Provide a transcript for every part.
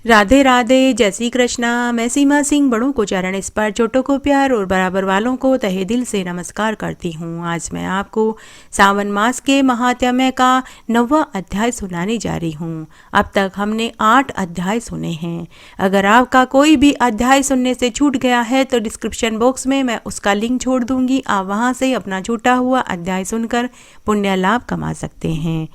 राधे राधे, जय श्री कृष्णा। मैं सीमा सिंह बड़ों को चरण स्पर्श, छोटों को प्यार और बराबर वालों को तहे दिल से नमस्कार करती हूँ। आज मैं आपको सावन मास के महात्म्य का 9वां अध्याय सुनाने जा रही हूँ। अब तक हमने 8 अध्याय सुने हैं। अगर आपका कोई भी अध्याय सुनने से छूट गया है तो डिस्क्रिप्शन बॉक्स में मैं उसका लिंक छोड़ दूंगी। आप वहाँ से अपना छूटा हुआ अध्याय सुनकर पुण्य लाभ कमा सकते हैं।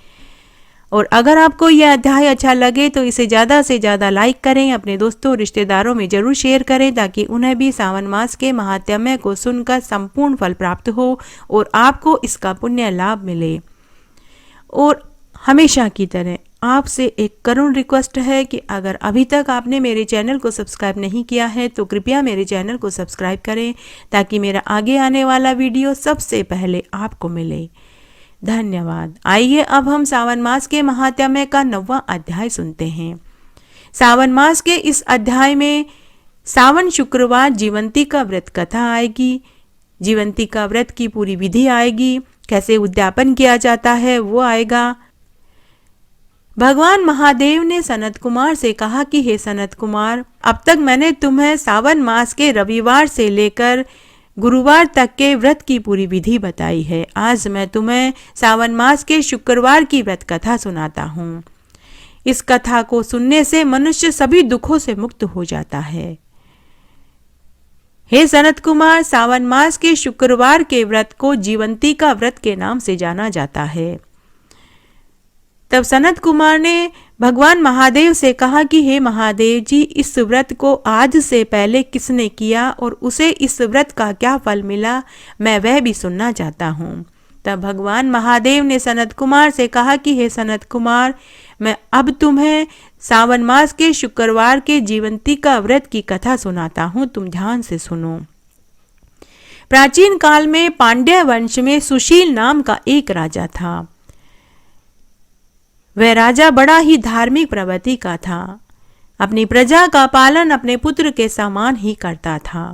और अगर आपको यह अध्याय अच्छा लगे तो इसे ज़्यादा से ज़्यादा लाइक करें, अपने दोस्तों और रिश्तेदारों में ज़रूर शेयर करें ताकि उन्हें भी सावन मास के महात्म्य को सुनकर संपूर्ण फल प्राप्त हो और आपको इसका पुण्य लाभ मिले। और हमेशा की तरह आपसे एक करुण रिक्वेस्ट है कि अगर अभी तक आपने मेरे चैनल को सब्सक्राइब नहीं किया है तो कृपया मेरे चैनल को सब्सक्राइब करें ताकि मेरा आगे आने वाला वीडियो सबसे पहले आपको मिले। धन्यवाद। आइए अब हम सावन मास के महात्म्य का 9वां अध्याय सुनते हैं। सावन मास के इस अध्याय में सावन शुक्रवार जीवंती का व्रत कथा आएगी। जीवंती का व्रत की पूरी विधि आएगी, कैसे उद्यापन किया जाता है वो आएगा। भगवान महादेव ने सनत कुमार से कहा कि हे सनत कुमार, अब तक मैंने तुम्हें सावन मास के रविवार से लेकर गुरुवार तक के व्रत की पूरी विधि बताई है। आज मैं तुम्हें सावन मास के शुक्रवार की व्रत कथा सुनाता हूँ। इस कथा को सुनने से मनुष्य सभी दुखों से मुक्त हो जाता है। हे सनत कुमार, सावन मास के शुक्रवार के व्रत को जीवंती का व्रत के नाम से जाना जाता है। तब सनत कुमार ने भगवान महादेव से कहा कि हे महादेव जी, इस व्रत को आज से पहले किसने किया और उसे इस व्रत का क्या फल मिला, मैं वह भी सुनना चाहता हूँ। तब भगवान महादेव ने सनत कुमार से कहा कि हे सनत कुमार, मैं अब तुम्हें सावन मास के शुक्रवार के जीवंती का व्रत की कथा सुनाता हूँ, तुम ध्यान से सुनो। प्राचीन काल में पांड्य वंश में सुशील नाम का एक राजा था। वह राजा बड़ा ही धार्मिक प्रवृत्ति का था। अपनी प्रजा का पालन अपने पुत्र के समान ही करता था।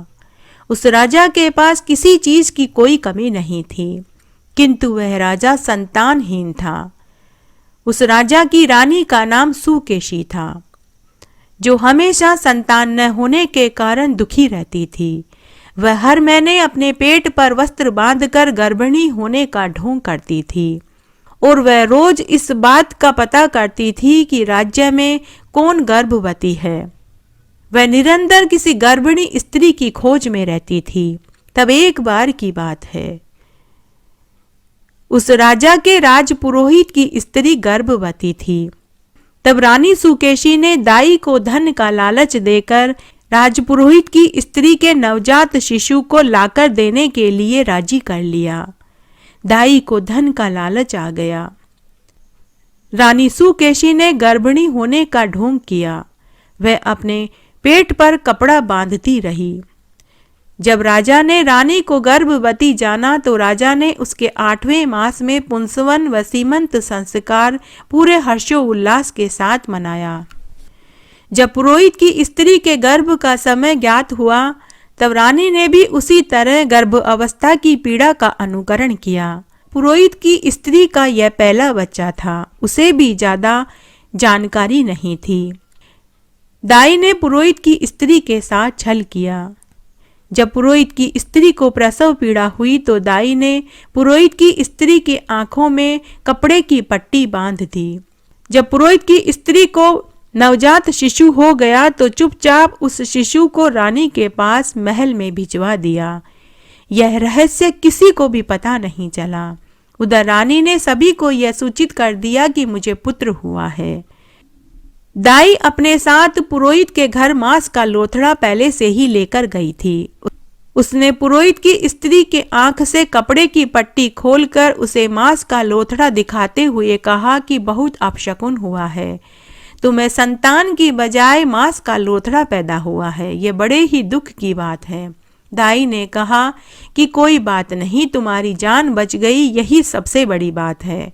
उस राजा के पास किसी चीज की कोई कमी नहीं थी, किंतु वह राजा संतानहीन था। उस राजा की रानी का नाम सुकेशी था, जो हमेशा संतान न होने के कारण दुखी रहती थी। वह हर महीने अपने पेट पर वस्त्र बांधकर गर्भिणी होने का ढोंग करती थी और वह रोज इस बात का पता करती थी कि राज्य में कौन गर्भवती है। वह निरंतर किसी गर्भिणी स्त्री की खोज में रहती थी। तब एक बार की बात है, उस राजा के राजपुरोहित की स्त्री गर्भवती थी। तब रानी सुकेशी ने दाई को धन का लालच देकर राजपुरोहित की स्त्री के नवजात शिशु को लाकर देने के लिए राजी कर लिया। दाई को धन का लालच आ गया। रानी सुकेशी ने गर्भिणी होने का ढोंग किया। वह अपने पेट पर कपड़ा बांधती रही। जब राजा ने रानी को गर्भवती जाना तो राजा ने उसके 8वें मास में पुंसवन व सीमंत संस्कार पूरे हर्षोल्लास के साथ मनाया। जब पुरोहित की स्त्री के गर्भ का समय ज्ञात हुआ तब रानी ने भी उसी तरह गर्भ अवस्था की पीड़ा का अनुकरण किया। पुरोहित की स्त्री का यह पहला बच्चा था, उसे भी ज्यादा जानकारी नहीं थी। दाई ने पुरोहित की स्त्री के साथ छल किया। जब पुरोहित की स्त्री को प्रसव पीड़ा हुई तो दाई ने पुरोहित की स्त्री के आंखों में कपड़े की पट्टी बांध दी। जब पुरोहित की स्त्री को नवजात शिशु हो गया तो चुपचाप उस शिशु को रानी के पास महल में भिजवा दिया। यह रहस्य किसी को भी पता नहीं चला। उधर रानी ने सभी को यह सूचित कर दिया कि मुझे पुत्र हुआ है। दाई अपने साथ पुरोहित के घर मांस का लोथड़ा पहले से ही लेकर गई थी। उसने पुरोहित की स्त्री के आंख से कपड़े की पट्टी खोलकर उसे मांस का लोथड़ा दिखाते हुए कहा कि बहुत अपशकुन हुआ है, तुम्हें संतान की बजाय मांस का लोथड़ा पैदा हुआ है। ये बड़े ही दुख की बात है। दाई ने कहा कि कोई बात नहीं, तुम्हारी जान बच गई, यही सबसे बड़ी बात है।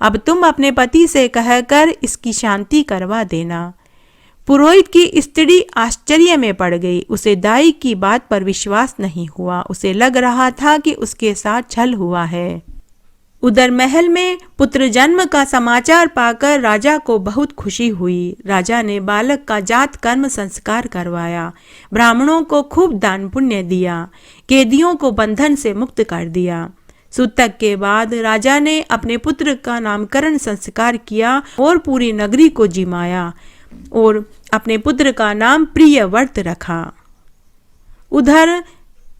अब तुम अपने पति से कहकर इसकी शांति करवा देना। पुरोहित की स्त्री आश्चर्य में पड़ गई। उसे दाई की बात पर विश्वास नहीं हुआ। उसे लग रहा था कि उसके साथ छल हुआ है। उधर महल में पुत्र जन्म का समाचार पाकर राजा को बहुत खुशी हुई। राजा ने बालक का जात कर्म संस्कार करवाया, ब्राह्मणों को खूब दान पुण्य दिया, कैदियों को बंधन से मुक्त कर दिया। सूतक के बाद राजा ने अपने पुत्र का नामकरण संस्कार किया और पूरी नगरी को जिमाया और अपने पुत्र का नाम प्रियव्रत रखा। उधर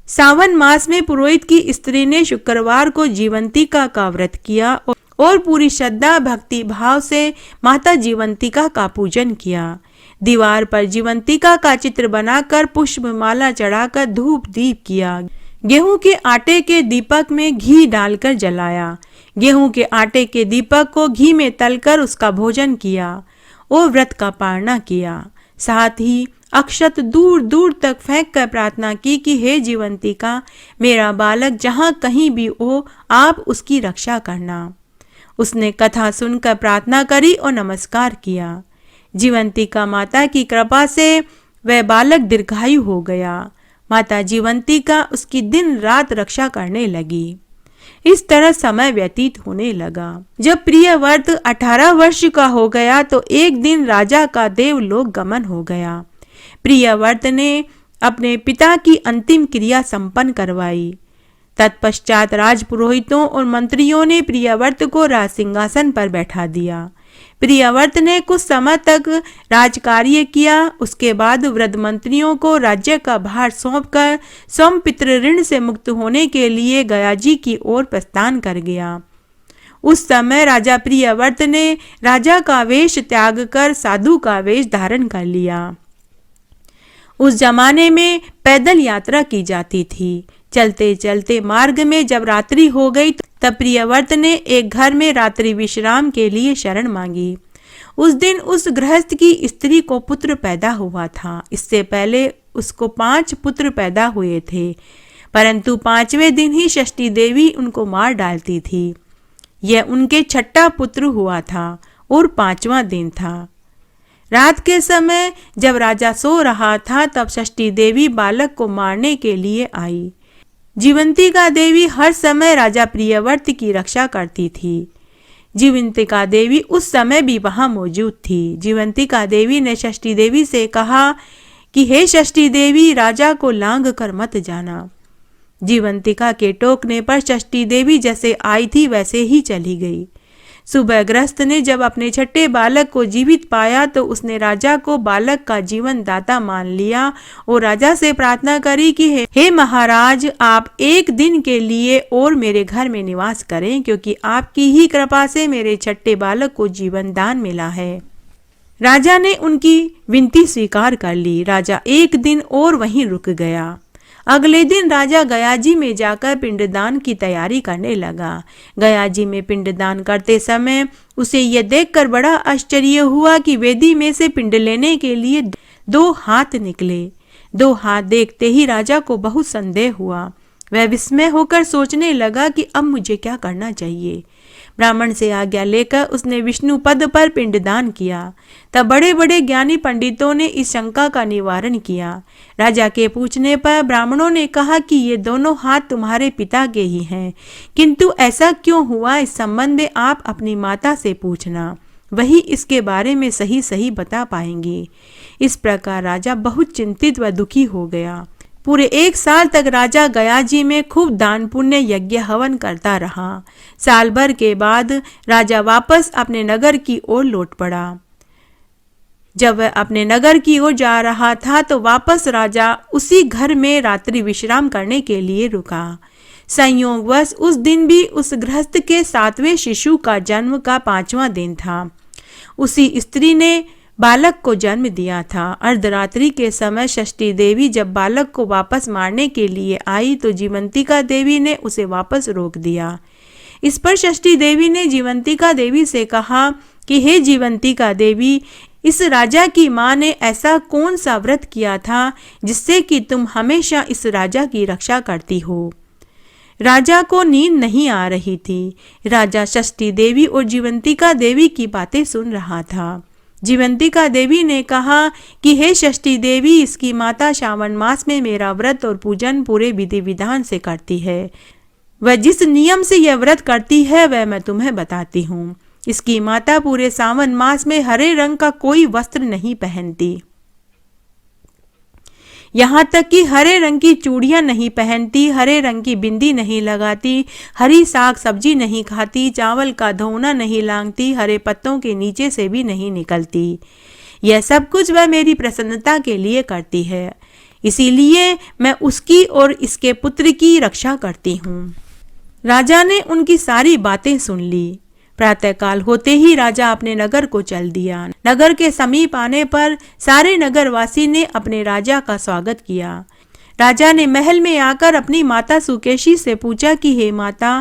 सावन मास में पुरोहित की स्त्री ने शुक्रवार को जीवंतिका का व्रत किया और पूरी श्रद्धा भक्ति भाव से माता जीवंतिका का पूजन किया। दीवार पर जीवंतिका का चित्र बनाकर पुष्प माला चढ़ाकर धूप दीप किया। गेहूं के आटे के दीपक में घी डालकर जलाया। गेहूं के आटे के दीपक को घी में तलकर उसका भोजन किया और व्रत का पालना किया। साथ ही अक्षत दूर दूर तक फेंक कर प्रार्थना की कि हे जीवंतिका, मेरा बालक जहाँ कहीं भी हो, आप उसकी रक्षा करना। उसने कथा सुनकर प्रार्थना करी और नमस्कार किया। जीवंतिका माता की कृपा से वह बालक दीर्घायु हो गया। माता जीवंतिका उसकी दिन रात रक्षा करने लगी। इस तरह समय व्यतीत होने लगा। जब प्रियव्रत 18 वर्ष का हो गया तो एक दिन राजा का देवलोक गमन हो गया। प्रियव्रत ने अपने पिता की अंतिम क्रिया संपन्न करवाई। तत्पश्चात राजपुरोहितों और मंत्रियों ने प्रियव्रत को राज सिंहासन पर बैठा दिया। प्रियव्रत ने कुछ समय तक राजकार्य किया। उसके बाद वृद्ध मंत्रियों को राज्य का भार सौंपकर स्वपितृ ऋण से मुक्त होने के लिए गयाजी की ओर प्रस्थान कर गया। उस समय राजा प्रियव्रत ने राजा का वेश त्याग कर साधु का वेश धारण कर लिया। उस जमाने में पैदल यात्रा की जाती थी। चलते चलते मार्ग में जब रात्रि हो गई तब प्रियव्रत ने एक घर में रात्रि विश्राम के लिए शरण मांगी। उस दिन उस गृहस्थ की स्त्री को पुत्र पैदा हुआ था। इससे पहले उसको 5 पुत्र पैदा हुए थे, परंतु 5वें दिन ही षष्ठी देवी उनको मार डालती थी। यह उनके 6ठा पुत्र हुआ था और 5वां दिन था। रात के समय जब राजा सो रहा था तब षष्ठी देवी बालक को मारने के लिए आई। जीवंतिका देवी हर समय राजा प्रियव्रत की रक्षा करती थी। जीवंतिका देवी उस समय भी वहां मौजूद थी। जीवंतिका देवी ने षष्ठी देवी से कहा कि हे षष्ठी देवी, राजा को लांघ कर मत जाना। जीवंतिका के टोकने पर षष्ठी देवी जैसे आई थी वैसे ही चली गई। सुबह गृहस्थ ने जब अपने 6ठे बालक को जीवित पाया तो उसने राजा को बालक का जीवन दाता मान लिया और राजा से प्रार्थना करी कि हे महाराज, आप एक दिन के लिए और मेरे घर में निवास करें, क्योंकि आपकी ही कृपा से मेरे 6ठे बालक को जीवन दान मिला है। राजा ने उनकी विनती स्वीकार कर ली। राजा एक दिन और वहीं रुक गया। अगले दिन राजा गयाजी में जाकर पिंडदान की तैयारी करने लगा। गयाजी में पिंडदान करते समय उसे यह देखकर बड़ा आश्चर्य हुआ कि वेदी में से पिंड लेने के लिए 2 हाथ निकले। 2 हाथ देखते ही राजा को बहुत संदेह हुआ। वह विस्मय होकर सोचने लगा कि अब मुझे क्या करना चाहिए। ब्राह्मण से आज्ञा लेकर उसने विष्णु पद पर पिंडदान किया। तब बड़े बड़े ज्ञानी पंडितों ने इस शंका का निवारण किया। राजा के पूछने पर ब्राह्मणों ने कहा कि ये दोनों हाथ तुम्हारे पिता के ही हैं, किंतु ऐसा क्यों हुआ इस संबंध में आप अपनी माता से पूछना, वही इसके बारे में सही सही बता पाएंगी। इस प्रकार राजा बहुत चिंतित व दुखी हो गया। पूरे 1 साल तक राजा गयाजी में खूब दान पुण्य यज्ञ हवन करता रहा। साल भर के बाद राजा वापस अपने नगर की ओर लौट पड़ा। जब वह अपने नगर की ओर जा रहा था तो वापस राजा उसी घर में रात्रि विश्राम करने के लिए रुका। संयोगवश उस दिन भी उस गृहस्थ के 7वें शिशु का जन्म का 5वां दिन था। उसी स्त्री ने बालक को जन्म दिया था। अर्धरात्रि के समय षष्ठी देवी जब बालक को वापस मारने के लिए आई तो जीवंतिका देवी ने उसे वापस रोक दिया। इस पर षष्ठी देवी ने जीवंतिका देवी से कहा कि हे जीवंतिका देवी, इस राजा की मां ने ऐसा कौन सा व्रत किया था जिससे कि तुम हमेशा इस राजा की रक्षा करती हो। राजा को नींद नहीं आ रही थी। राजा षष्ठी देवी और जीवंतिका देवी की बातें सुन रहा था। जीवंतिका देवी ने कहा कि हे षष्ठी देवी, इसकी माता श्रावण मास में मेरा व्रत और पूजन पूरे विधि विधान से करती है। वह जिस नियम से यह व्रत करती है वह मैं तुम्हें बताती हूँ। इसकी माता पूरे सावन मास में हरे रंग का कोई वस्त्र नहीं पहनती, यहाँ तक कि हरे रंग की चूड़ियां नहीं पहनती, हरे रंग की बिंदी नहीं लगाती, हरी साग सब्जी नहीं खाती, चावल का धोना नहीं लांघती, हरे पत्तों के नीचे से भी नहीं निकलती। यह सब कुछ वह मेरी प्रसन्नता के लिए करती है, इसीलिए मैं उसकी और इसके पुत्र की रक्षा करती हूँ। राजा ने उनकी सारी बातें सुन ली। प्रातःकाल होते ही राजा अपने नगर को चल दिया। नगर के समीप आने पर सारे नगरवासी ने अपने राजा का स्वागत किया। राजा ने महल में आकर अपनी माता सुकेशी से पूछा कि हे माता,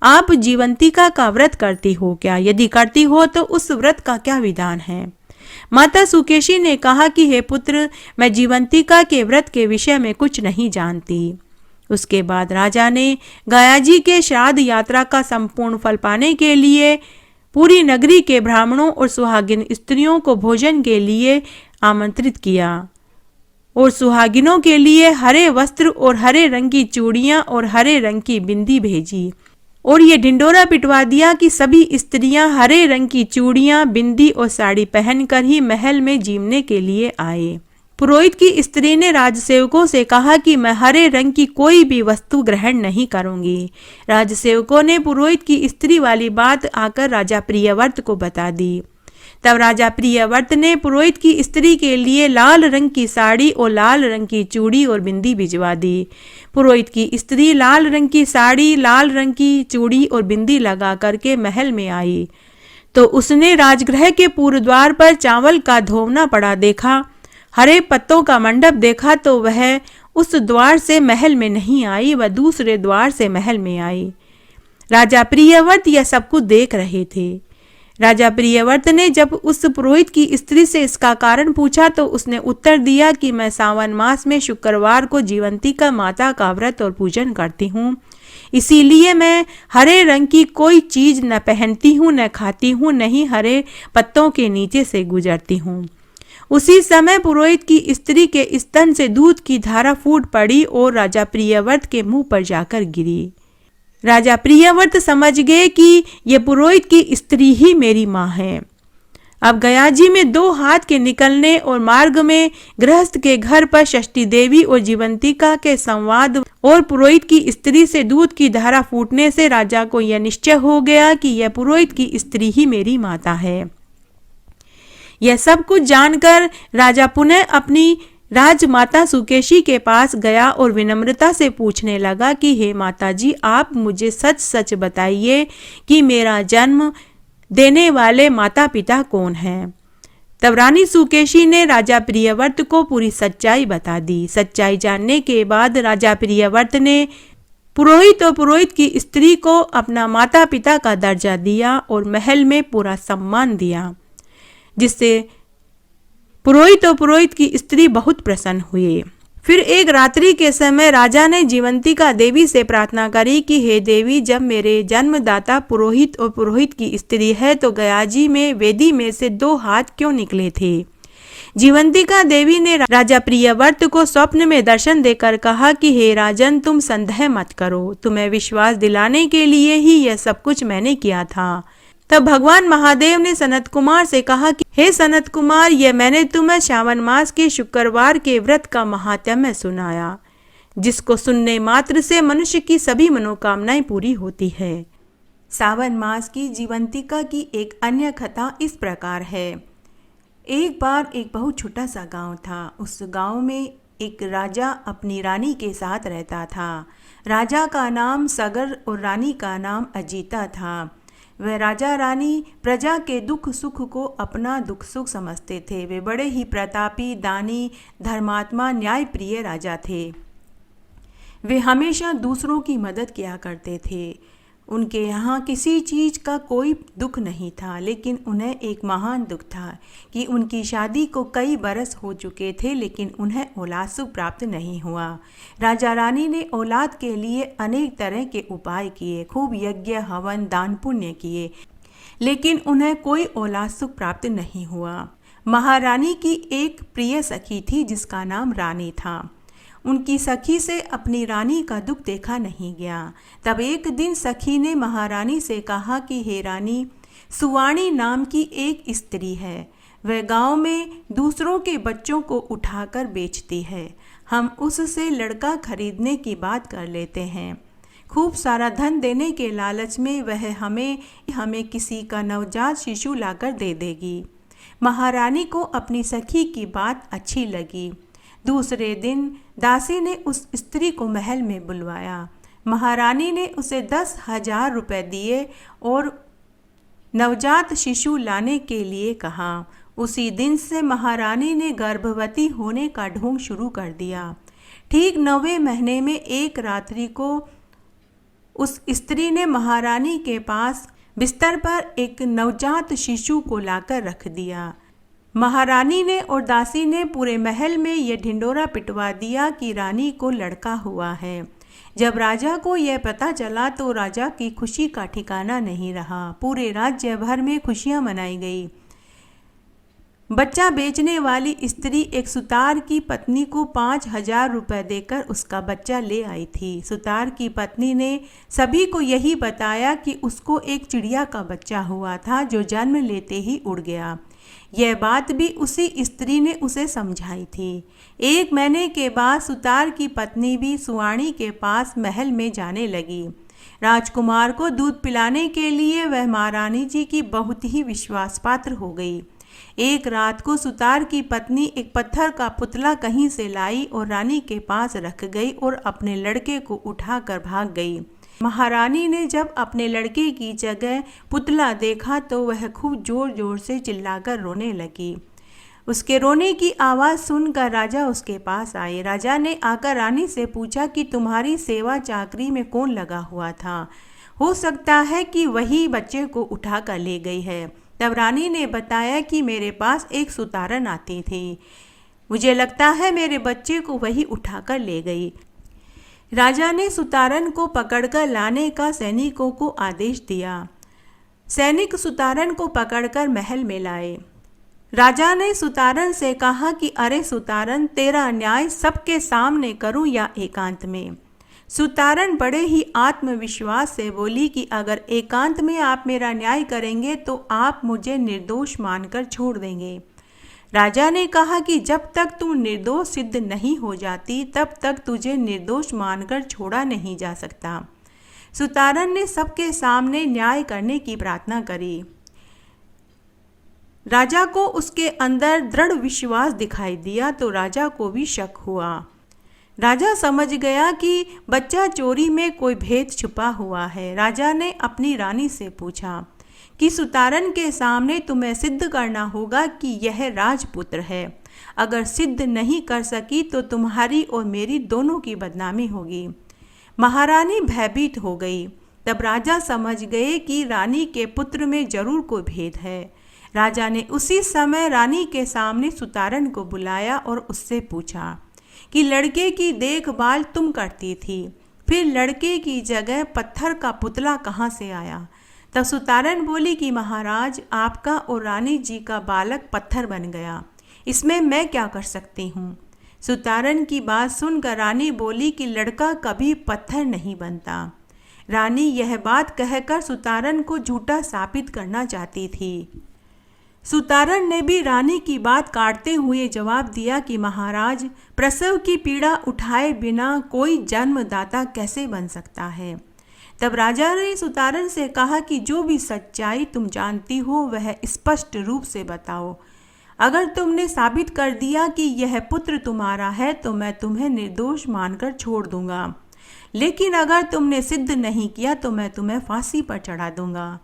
आप जीवंतिका का व्रत करती हो क्या? यदि करती हो तो उस व्रत का क्या विधान है? माता सुकेशी ने कहा कि हे पुत्र, मैं जीवंतिका के व्रत के विषय में कुछ नहीं जानती। उसके बाद राजा ने गयाजी के श्राद्ध यात्रा का संपूर्ण फल पाने के लिए पूरी नगरी के ब्राह्मणों और सुहागिन स्त्रियों को भोजन के लिए आमंत्रित किया और सुहागिनों के लिए हरे वस्त्र और हरे रंग की चूड़ियां और हरे रंग की बिंदी भेजी और ये ढिंडोरा पिटवा दिया कि सभी स्त्रियां हरे रंग की चूड़ियां, बिंदी और साड़ी पहनकर ही महल में जीवने के लिए आए। पुरोहित की स्त्री ने राजसेवकों से कहा कि मैं हरे रंग की कोई भी वस्तु ग्रहण नहीं करूंगी। राजसेवकों ने पुरोहित की स्त्री वाली बात आकर राजा प्रियव्रत को बता दी। तब राजा प्रियव्रत ने पुरोहित की स्त्री के लिए लाल रंग की साड़ी और लाल रंग की चूड़ी और बिंदी भिजवा दी। पुरोहित की स्त्री लाल रंग की साड़ी, लाल रंग की चूड़ी और बिंदी लगा करके महल में आई तो उसने राजगृह के पूर्व द्वार पर चावल का धोवना पड़ा देखा। हरे पत्तों का मंडप देखा तो वह उस द्वार से महल में नहीं आई, वह दूसरे द्वार से महल में आई। राजा प्रियव्रत यह सब कुछ देख रहे थे। राजा प्रियव्रत ने जब उस पुरोहित की स्त्री से इसका कारण पूछा तो उसने उत्तर दिया कि मैं सावन मास में शुक्रवार को जीवंतिका माता का व्रत और पूजन करती हूँ, इसीलिए मैं हरे रंग की कोई चीज न पहनती हूँ, न खाती हूँ, न ही हरे पत्तों के नीचे से गुजरती हूँ। उसी समय पुरोहित की स्त्री के स्तन से दूध की धारा फूट पड़ी और राजा प्रियव्रत के मुंह पर जाकर गिरी। राजा प्रियव्रत समझ गए कि यह पुरोहित की स्त्री ही मेरी मां है। अब गयाजी में 2 हाथ के निकलने और मार्ग में गृहस्थ के घर पर षष्ठी देवी और जीवंतिका के संवाद और पुरोहित की स्त्री से दूध की धारा फूटने से राजा को यह निश्चय हो गया कि यह पुरोहित की स्त्री ही मेरी माता है। यह सब कुछ जानकर राजा पुनः अपनी राजमाता सुकेशी के पास गया और विनम्रता से पूछने लगा कि हे माताजी, आप मुझे सच सच बताइए कि मेरा जन्म देने वाले माता पिता कौन हैं। तब रानी सुकेशी ने राजा प्रियव्रत को पूरी सच्चाई बता दी। सच्चाई जानने के बाद राजा प्रियव्रत ने पुरोहित और पुरोहित की स्त्री को अपना माता पिता का दर्जा दिया और महल में पूरा सम्मान दिया, जिससे पुरोहित और पुरोहित की स्त्री बहुत प्रसन्न हुए। फिर एक रात्रि के समय राजा ने जीवंतिका देवी से प्रार्थना करी कि हे देवी, जब मेरे जन्मदाता पुरोहित और पुरोहित की स्त्री है तो गयाजी में वेदी में से 2 हाथ क्यों निकले थे। जीवंतिका देवी ने राजा प्रियव्रत को स्वप्न में दर्शन देकर कहा कि हे राजन, तुम संदेह मत करो, तुम्हें विश्वास दिलाने के लिए ही यह सब कुछ मैंने किया था। तब भगवान महादेव ने सनत कुमार से कहा कि हे सनत कुमार, यह मैंने तुम्हें श्रावण मास के शुक्रवार के व्रत का महात्म्य सुनाया, जिसको सुनने मात्र से मनुष्य की सभी मनोकामनाएं पूरी होती है। सावन मास की जीवंतिका की एक अन्य कथा इस प्रकार है। एक बार एक बहुत छोटा सा गांव था। उस गांव में एक राजा अपनी रानी के साथ रहता था। राजा का नाम सगर और रानी का नाम अजीता था। वह राजा रानी प्रजा के दुख सुख को अपना दुख सुख समझते थे। वे बड़े ही प्रतापी, दानी, धर्मात्मा, न्यायप्रिय राजा थे। वे हमेशा दूसरों की मदद किया करते थे। उनके यहाँ किसी चीज़ का कोई दुख नहीं था, लेकिन उन्हें एक महान दुख था कि उनकी शादी को कई बरस हो चुके थे, लेकिन उन्हें औलाद सुख प्राप्त नहीं हुआ। राजा रानी ने औलाद के लिए अनेक तरह के उपाय किए, खूब यज्ञ, हवन, दान पुण्य किए, लेकिन उन्हें कोई औलाद सुख प्राप्त नहीं हुआ। महारानी की एक प्रिय सखी थी जिसका नाम रानी था। उनकी सखी से अपनी रानी का दुख देखा नहीं गया। तब एक दिन सखी ने महारानी से कहा कि हे रानी, सुवाणी नाम की एक स्त्री है, वह गांव में दूसरों के बच्चों को उठाकर बेचती है। हम उससे लड़का खरीदने की बात कर लेते हैं। खूब सारा धन देने के लालच में वह हमें किसी का नवजात शिशु लाकर दे देगी। महारानी को अपनी सखी की बात अच्छी लगी। दूसरे दिन दासी ने उस स्त्री को महल में बुलवाया। महारानी ने उसे 10,000 रुपये दिए और नवजात शिशु लाने के लिए कहा। उसी दिन से महारानी ने गर्भवती होने का ढोंग शुरू कर दिया। ठीक 9वें महीने में एक रात्रि को उस स्त्री ने महारानी के पास बिस्तर पर एक नवजात शिशु को लाकर रख दिया। महारानी ने और दासी ने पूरे महल में यह ढिंडोरा पिटवा दिया कि रानी को लड़का हुआ है। जब राजा को यह पता चला तो राजा की खुशी का ठिकाना नहीं रहा। पूरे राज्य भर में खुशियां मनाई गई। बच्चा बेचने वाली स्त्री एक सुतार की पत्नी को 5,000 रुपये देकर उसका बच्चा ले आई थी। सुतार की पत्नी ने सभी को यही बताया कि उसको एक चिड़िया का बच्चा हुआ था जो जन्म लेते ही उड़ गया। यह बात भी उसी स्त्री ने उसे समझाई थी। 1 महीने के बाद सुतार की पत्नी भी सुवाणी के पास महल में जाने लगी। राजकुमार को दूध पिलाने के लिए वह महारानी जी की बहुत ही विश्वास पात्र हो गई। एक रात को सुतार की पत्नी एक पत्थर का पुतला कहीं से लाई और रानी के पास रख गई और अपने लड़के को उठाकर भाग गई। महारानी ने जब अपने लड़के की जगह पुतला देखा तो वह खूब जोर जोर से चिल्लाकर रोने लगी। उसके रोने की आवाज़ सुनकर राजा उसके पास आए। राजा ने आकर रानी से पूछा कि तुम्हारी सेवा चाकरी में कौन लगा हुआ था? हो सकता है कि वही बच्चे को उठाकर ले गई है। तब रानी ने बताया कि मेरे पास एक सुतारन आती थी, मुझे लगता है मेरे बच्चे को वही उठाकर ले गई। राजा ने सुतारन को पकड़कर लाने का सैनिकों को आदेश दिया। सैनिक सुतारन को पकड़कर महल में लाए। राजा ने सुतारन से कहा कि अरे सुतारन, तेरा न्याय सबके सामने करूं या एकांत में? सुतारन बड़े ही आत्मविश्वास से बोली कि अगर एकांत में आप मेरा न्याय करेंगे तो आप मुझे निर्दोष मानकर छोड़ देंगे। राजा ने कहा कि जब तक तू निर्दोष सिद्ध नहीं हो जाती तब तक तुझे निर्दोष मानकर छोड़ा नहीं जा सकता। सुतारन ने सबके सामने न्याय करने की प्रार्थना करी। राजा को उसके अंदर दृढ़ विश्वास दिखाई दिया तो राजा को भी शक हुआ। राजा समझ गया कि बच्चा चोरी में कोई भेद छुपा हुआ है। राजा ने अपनी रानी से पूछा कि सुतारन के सामने तुम्हें सिद्ध करना होगा कि यह राजपुत्र है। अगर सिद्ध नहीं कर सकी तो तुम्हारी और मेरी दोनों की बदनामी होगी। महारानी भयभीत हो गई। तब राजा समझ गए कि रानी के पुत्र में जरूर कोई भेद है। राजा ने उसी समय रानी के सामने सुतारन को बुलाया और उससे पूछा कि लड़के की देखभाल तुम करती थी, फिर लड़के की जगह पत्थर का पुतला कहाँ से आया? तब सुतारन बोली कि महाराज, आपका और रानी जी का बालक पत्थर बन गया, इसमें मैं क्या कर सकती हूँ? सुतारन की बात सुनकर रानी बोली कि लड़का कभी पत्थर नहीं बनता। रानी यह बात कहकर सुतारन को झूठा साबित करना चाहती थी। सुतारन ने भी रानी की बात काटते हुए जवाब दिया कि महाराज, प्रसव की पीड़ा उठाए बिना कोई जन्मदाता कैसे बन सकता है? तब राजा ने सुतारन से कहा कि जो भी सच्चाई तुम जानती हो वह स्पष्ट रूप से बताओ। अगर तुमने साबित कर दिया कि यह पुत्र तुम्हारा है तो मैं तुम्हें निर्दोष मानकर छोड़ दूंगा, लेकिन अगर तुमने सिद्ध नहीं किया तो मैं तुम्हें फांसी पर चढ़ा दूंगा।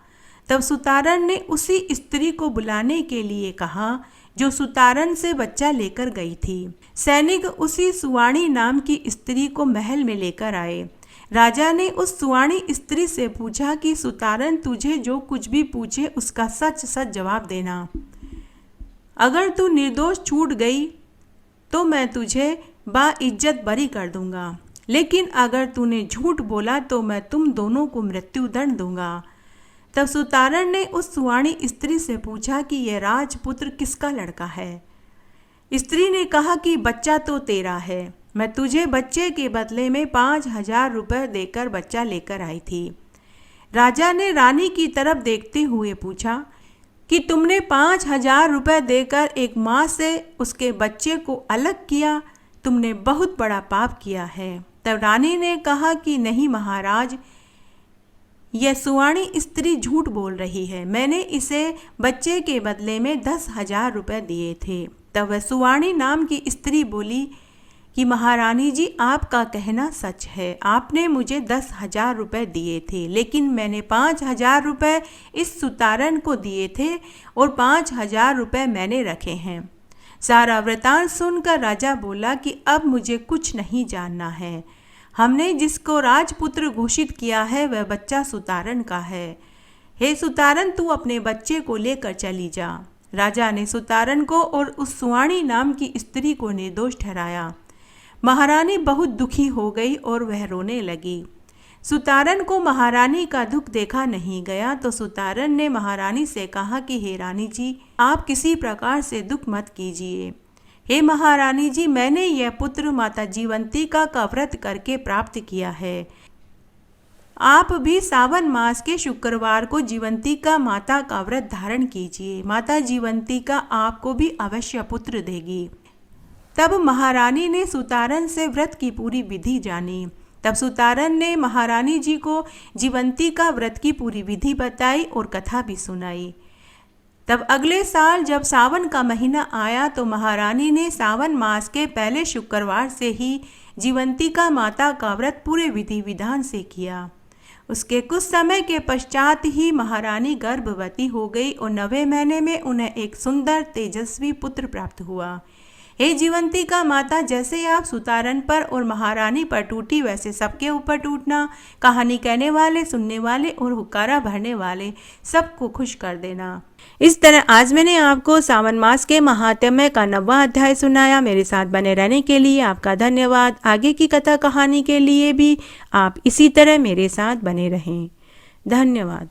तब सुतारन ने उसी स्त्री को बुलाने के लिए कहा जो सुतारन से बच्चा लेकर गई थी। सैनिक उसी सुवाणी नाम की स्त्री को महल में लेकर आए। राजा ने उस सुवाणी स्त्री से पूछा कि सुतारन तुझे जो कुछ भी पूछे उसका सच सच जवाब देना। अगर तू निर्दोष छूट गई तो मैं तुझे बाइज्जत बरी कर दूंगा, लेकिन अगर तूने झूठ बोला तो मैं तुम दोनों को मृत्युदंड दूंगा। तब सुतारन ने उस सुवाणी स्त्री से पूछा कि यह राजपुत्र किसका लड़का है? स्त्री ने कहा कि बच्चा तो तेरा है, मैं तुझे बच्चे के बदले में 5,000 रुपये देकर बच्चा लेकर आई थी। राजा ने रानी की तरफ देखते हुए पूछा कि तुमने 5,000 रुपये देकर एक माँ से उसके बच्चे को अलग किया, तुमने बहुत बड़ा पाप किया है। तब रानी ने कहा कि नहीं महाराज, यह सुवाणी स्त्री झूठ बोल रही है, मैंने इसे बच्चे के बदले में 10,000 रुपये दिए थे। तब वह सुवाणी नाम की स्त्री बोली कि महारानी जी, आपका कहना सच है, आपने मुझे 10,000 रुपये दिए थे, लेकिन मैंने 5,000 रुपये इस सुतारन को दिए थे और 5,000 रुपये मैंने रखे हैं। सारा वृतांत सुनकर राजा बोला कि अब मुझे कुछ नहीं जानना है। हमने जिसको राजपुत्र घोषित किया है वह बच्चा सुतारन का है। हे सुतारन, तू अपने बच्चे को लेकर चली जा। राजा ने सुतारन को और उस सुवाणी नाम की स्त्री को निर्दोष ठहराया। महारानी बहुत दुखी हो गई और वह रोने लगी। सुतारन को महारानी का दुख देखा नहीं गया, तो सुतारन ने महारानी से कहा कि हे रानी जी, आप किसी प्रकार से दुख मत कीजिए। हे महारानी जी, मैंने यह पुत्र माता जीवंतिका का व्रत करके प्राप्त किया है। आप भी सावन मास के शुक्रवार को जीवंतिका माता का व्रत धारण कीजिए, माता जीवंतिका आपको भी अवश्य पुत्र देगी। तब महारानी ने सुतारन से व्रत की पूरी विधि जानी। तब सुतारन ने महारानी जी को जीवंतिका व्रत की पूरी विधि बताई और कथा भी सुनाई। तब अगले साल जब सावन का महीना आया तो महारानी ने सावन मास के पहले शुक्रवार से ही जीवंतिका माता का व्रत पूरे विधि विधान से किया। उसके कुछ समय के पश्चात ही महारानी गर्भवती हो गई और 9वें महीने में उन्हें एक सुंदर तेजस्वी पुत्र प्राप्त हुआ। हे जीवंतिका माता, जैसे आप सुतारन पर और महारानी पर टूटी, वैसे सबके ऊपर टूटना। कहानी कहने वाले, सुनने वाले और हुक्कारा भरने वाले सबको खुश कर देना। इस तरह आज मैंने आपको सावन मास के महात्म्य का 9वां अध्याय सुनाया। मेरे साथ बने रहने के लिए आपका धन्यवाद। आगे की कथा कहानी के लिए भी आप इसी तरह मेरे साथ बने रहें। धन्यवाद।